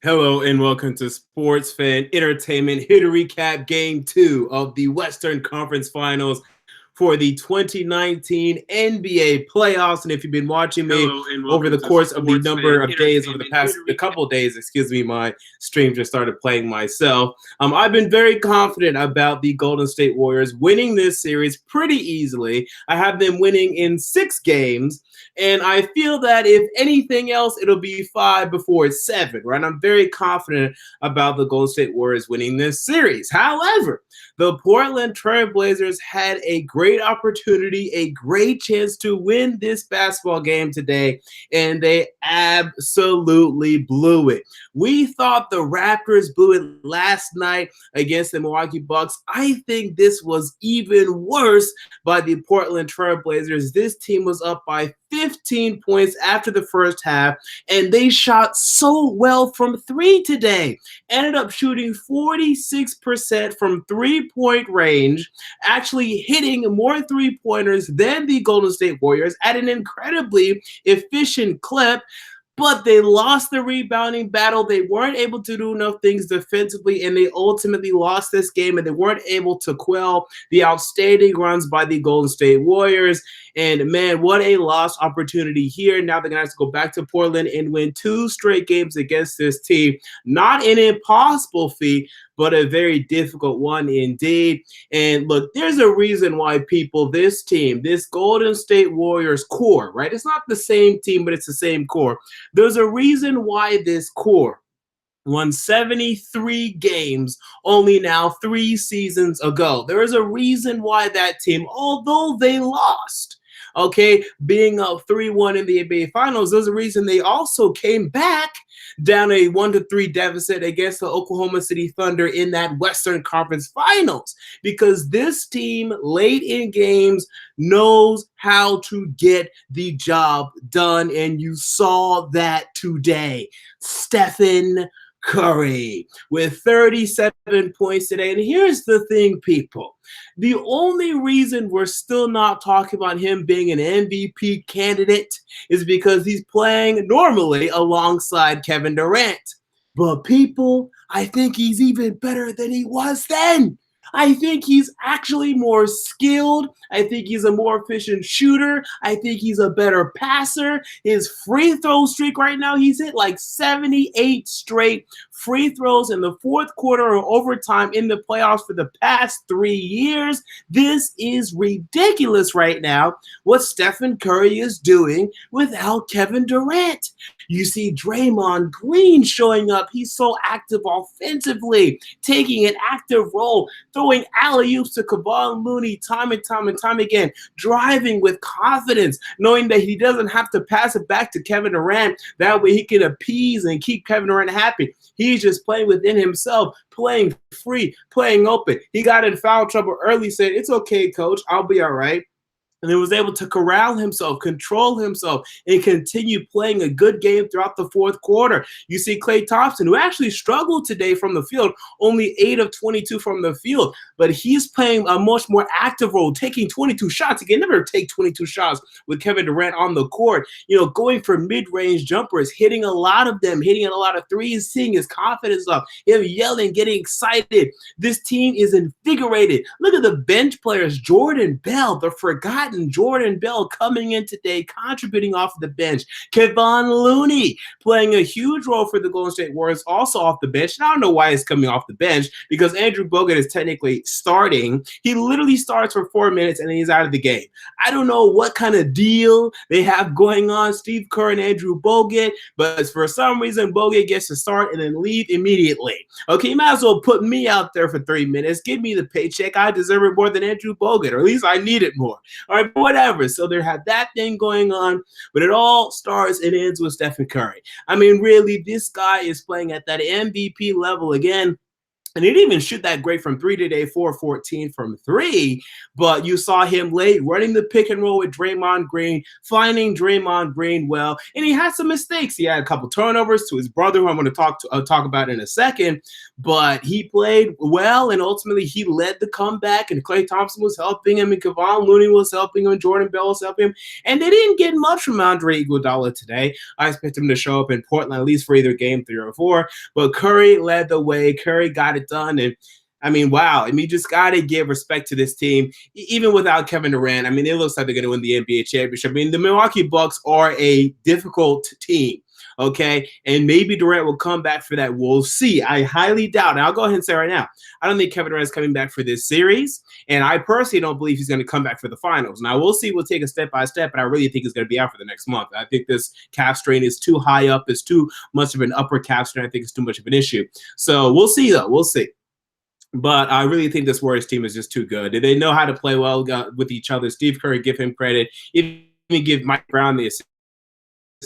Hello and welcome to Sports Fan Entertainment, here to recap Game 2 of the Western Conference Finals for the 2019 NBA playoffs. And if you've been watching me Hello and over welcome the to course of the Sports number Fan of days, over the Entertainment. Here past to a recap. couple of days, my stream just started playing myself. I've been very confident about the Golden State Warriors winning this series pretty easily. I have them winning in 6 games. And I feel that if anything else, it'll be 5 before it's 7, right? I'm very confident about the Golden State Warriors winning this series. However, the Portland Trail Blazers had a great opportunity, a great chance to win this basketball game today, and they absolutely blew it. We thought the Raptors blew it last night against the Milwaukee Bucks. I think this was even worse by the Portland Trail Blazers. This team was up by 15 points after the first half, and they shot so well from 3 today. Ended up shooting 46% from 3-point range, actually hitting more 3-pointers than the Golden State Warriors at an incredibly efficient clip. But they lost the rebounding battle. They weren't able to do enough things defensively, and they ultimately lost this game, and they weren't able to quell the outstanding runs by the Golden State Warriors. And man, what a lost opportunity here. Now they're going to have to go back to Portland and win 2 straight games against this team. Not an impossible feat, but a very difficult one indeed. And look, there's a reason why this team, this Golden State Warriors core, right? It's not the same team, but it's the same core. There's a reason why this core won 73 games only now 3 seasons ago. There is a reason why that team, although they lost, okay, being up 3-1 in the NBA Finals, there's a reason they also came back down a 1-3 deficit against the Oklahoma City Thunder in that Western Conference Finals, because this team late in games knows how to get the job done, and you saw that today. Stephen Curry with 37 points today. And here's the thing, people. The only reason we're still not talking about him being an MVP candidate is because he's playing normally alongside Kevin Durant. But people, I think he's even better than he was then. I think he's actually more skilled. I think he's a more efficient shooter. I think he's a better passer. His free throw streak right now, he's hit like 78 straight free throws in the fourth quarter or overtime in the playoffs for the past 3 years. This is ridiculous right now what Stephen Curry is doing without Kevin Durant. You see Draymond Green showing up. He's so active offensively, taking an active role, throwing alley-oops to Kevon Looney time and time again, driving with confidence, knowing that he doesn't have to pass it back to Kevin Durant. That way he can appease and keep Kevin Durant happy. He's just playing within himself, playing free, playing open. He got in foul trouble early, said, "It's okay, coach. I'll be all right." And he was able to corral himself, control himself, and continue playing a good game throughout the fourth quarter. You see Klay Thompson, who actually struggled today from the field, only 8 of 22 from the field, but he's playing a much more active role, taking 22 shots. He can never take 22 shots with Kevin Durant on the court, going for mid-range jumpers, hitting a lot of them, hitting a lot of threes, seeing his confidence up, him yelling, getting excited. This team is invigorated. Look at the bench players, Jordan Bell, the forgotten Jordan Bell coming in today, contributing off the bench. Kevon Looney playing a huge role for the Golden State Warriors, also off the bench. And I don't know why he's coming off the bench, because Andrew Bogut is technically starting. He literally starts for 4 minutes and then he's out of the game. I don't know what kind of deal they have going on, Steve Kerr and Andrew Bogut, but for some reason, Bogut gets to start and then leave immediately. Okay, you might as well put me out there for 3 minutes. Give me the paycheck. I deserve it more than Andrew Bogut, or at least I need it more. All right, whatever. So they had that thing going on, but it all starts and ends with Stephen Curry. I mean, really, this guy is playing at that MVP level again. And he didn't even shoot that great from three today, 4-14 from three. But you saw him late running the pick and roll with Draymond Green, finding Draymond Green well. And he had some mistakes. He had a couple turnovers to his brother, who I'm going to talk about in a second. But he played well, and ultimately he led the comeback. And Klay Thompson was helping him, and Kevon Looney was helping him, and Jordan Bell was helping him. And they didn't get much from Andre Iguodala today. I expect him to show up in Portland at least for either game 3 or 4. But Curry led the way. Curry got it done. And I mean, wow. I mean, you just got to give respect to this team, even without Kevin Durant. I mean, it looks like they're going to win the NBA championship. I mean, the Milwaukee Bucks are a difficult team. Okay, and maybe Durant will come back for that. We'll see. I highly doubt. And I'll go ahead and say right now, I don't think Kevin Durant is coming back for this series, and I personally don't believe he's going to come back for the finals. Now we'll see. We'll take it step by step, but I really think he's going to be out for the next month. I think this calf strain is too high up. It's too much of an upper calf strain. I think it's too much of an issue. So we'll see, though. We'll see. But I really think this Warriors team is just too good. They know how to play well with each other. Steve Kerr, give him credit. Even give Mike Brown the assist.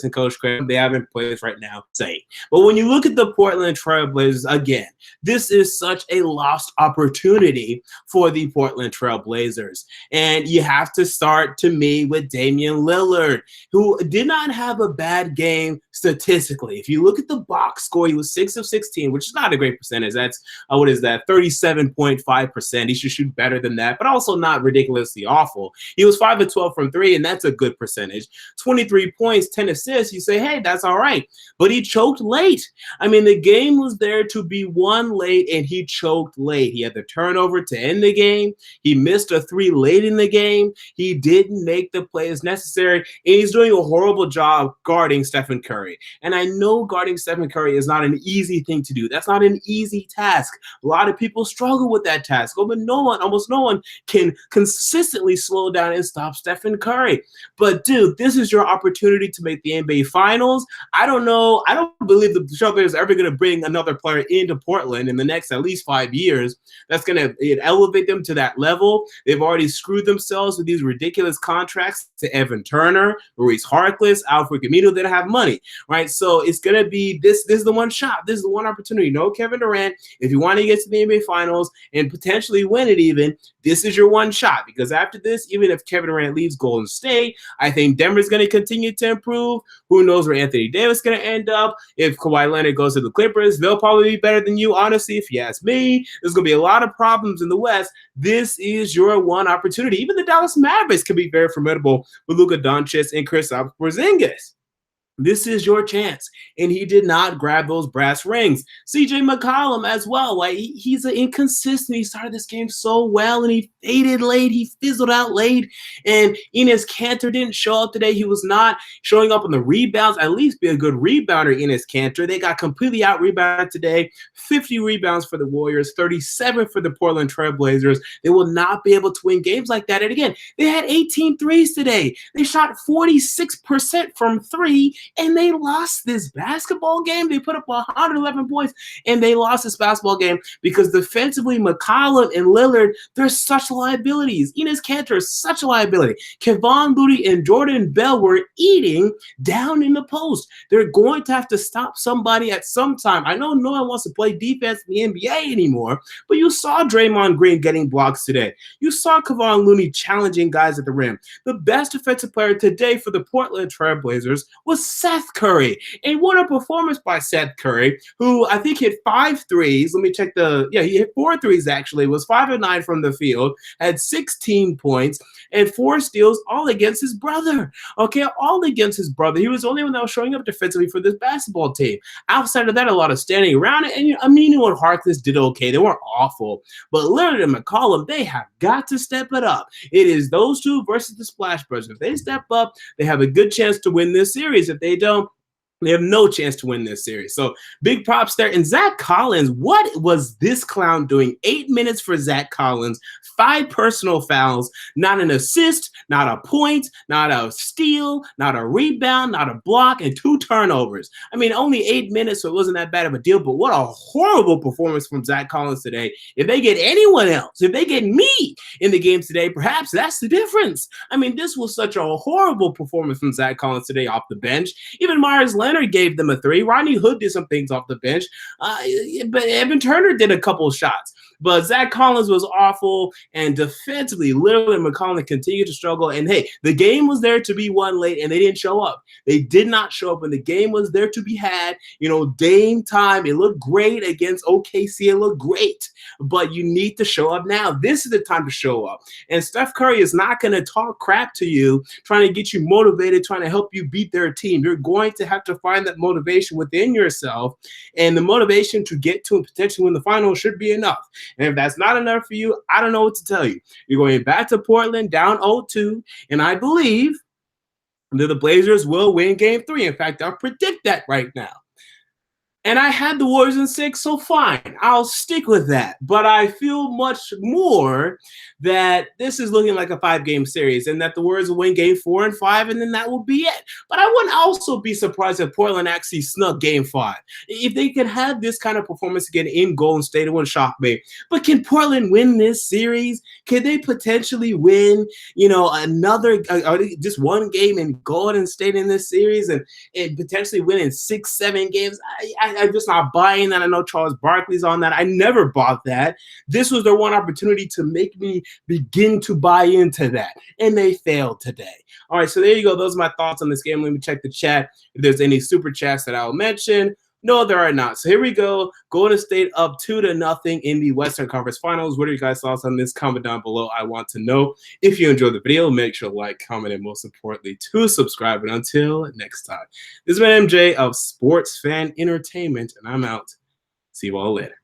And coach credit. They haven't played right now. Say, but when you look at the Portland Trail Blazers again, this is such a lost opportunity for the Portland Trail Blazers, and you have to start to me with Damian Lillard, who did not have a bad game statistically. If you look at the box score, he was 6 of 16, which is not a great percentage. That's what is that? 37.5%. He should shoot better than that, but also not ridiculously awful. He was 5 of 12 from 3, and that's a good percentage. 23 points, 10 assists. You say, hey, that's all right. But he choked late. I mean, the game was there to be won late, and he choked late. He had the turnover to end the game. He missed a 3 late in the game. He didn't make the plays necessary, and he's doing a horrible job guarding Stephen Curry. And I know guarding Stephen Curry is not an easy thing to do. That's not an easy task. A lot of people struggle with that task. But almost no one can consistently slow down and stop Stephen Curry. But, dude, this is your opportunity to make the NBA Finals. I don't know. I don't believe the Trailblazers are ever going to bring another player into Portland in the next at least 5 years. That's going to elevate them to that level. They've already screwed themselves with these ridiculous contracts to Evan Turner, Maurice Harkless, Alfred Camino. They don't have money, right? So it's going to be this. This is the one shot. This is the one opportunity. No Kevin Durant. If you want to get to the NBA Finals and potentially win it even, this is your one shot, because after this, even if Kevin Durant leaves Golden State, I think Denver's going to continue to improve. Who knows where Anthony Davis is going to end up? If Kawhi Leonard goes to the Clippers, they'll probably be better than you, honestly, if you ask me. There's going to be a lot of problems in the West. This is your one opportunity. Even the Dallas Mavericks could be very formidable with Luka Doncic and Kristaps Porzingis. This is your chance, and he did not grab those brass rings. CJ McCollum as well. Like he's an inconsistent. He started this game so well, and he faded late. He fizzled out late. And Enes Kanter didn't show up today. He was not showing up on the rebounds. At least be a good rebounder, Enes Kanter. They got completely out rebounded today. 50 rebounds for the Warriors, 37 for the Portland Trail Blazers. They will not be able to win games like that. And again, they had 18 threes today. They shot 46% from 3. And they lost this basketball game. They put up 111 points, and they lost this basketball game because defensively, McCollum and Lillard, they're such liabilities. Enes Kanter is such a liability. Kevon Looney and Jordan Bell were eating down in the post. They're going to have to stop somebody at some time. I know no one wants to play defense in the NBA anymore, but you saw Draymond Green getting blocks today. You saw Kevon Looney challenging guys at the rim. The best defensive player today for the Portland Trail Blazers was Seth Curry. And what a performance by Seth Curry, who I think hit 5 threes. Let me check he hit 4 threes actually, was 5 of 9 from the field, had 16 points and 4 steals, all against his brother. Okay, all against his brother. He was the only one that was showing up defensively for this basketball team. Outside of that, a lot of standing around it. And Aminu and Harkless did okay. They weren't awful. But Lillard and McCollum, they have got to step it up. It is those two versus the Splash Brothers. If they step up, they have a good chance to win this series. If they don't, they have no chance to win this series. So big props there. And Zach Collins, what was this clown doing? 8 minutes for Zach Collins, 5 personal fouls, not an assist, not a point, not a steal, not a rebound, not a block, and 2 turnovers. I mean, only 8 minutes, so it wasn't that bad of a deal, but what a horrible performance from Zach Collins today. If they get anyone else, if they get me in the game today, perhaps that's the difference. I mean, this was such a horrible performance from Zach Collins today off the bench. Even Myers Leonard Leonard gave them a three. Rodney Hood did some things off the bench. But Evan Turner did a couple of shots. But Zach Collins was awful, and defensively, Lillard and McCollum continued to struggle. And hey, the game was there to be won late, and they didn't show up. They did not show up, and the game was there to be had. You know, Dame time. It looked great against OKC. It looked great, but you need to show up now. This is the time to show up. And Steph Curry is not going to talk crap to you, trying to get you motivated, trying to help you beat their team. You're going to have to find that motivation within yourself, and the motivation to get to and potentially win the final should be enough. And if that's not enough for you, I don't know what to tell you. You're going back to Portland down 0-2, and I believe that the Blazers will win Game 3. In fact, I'll predict that right now. And I had the Warriors in 6, so fine. I'll stick with that. But I feel much more that this is looking like a 5-game series and that the Warriors will win Game 4 and 5, and then that will be it. But I wouldn't also be surprised if Portland actually snuck Game 5. If they could have this kind of performance again in Golden State, it wouldn't shock me. But can Portland win this series? Can they potentially win, another, just one game in Golden State in this series and potentially win in 6-7 games? I'm just not buying that. I know Charles Barkley's on that. I never bought that. This was their one opportunity to make me begin to buy into that, and they failed today. All right, so there you go. Those are my thoughts on this game. Let me check the chat if there's any super chats that I'll mention. No, there are not. So here we go. Golden State up 2-0 in the Western Conference Finals. What are your guys' thoughts on this? Comment down below. I want to know. If you enjoyed the video, make sure to like, comment, and most importantly, to subscribe. And until next time, this has been MJ of Sports Fan Entertainment, and I'm out. See you all later.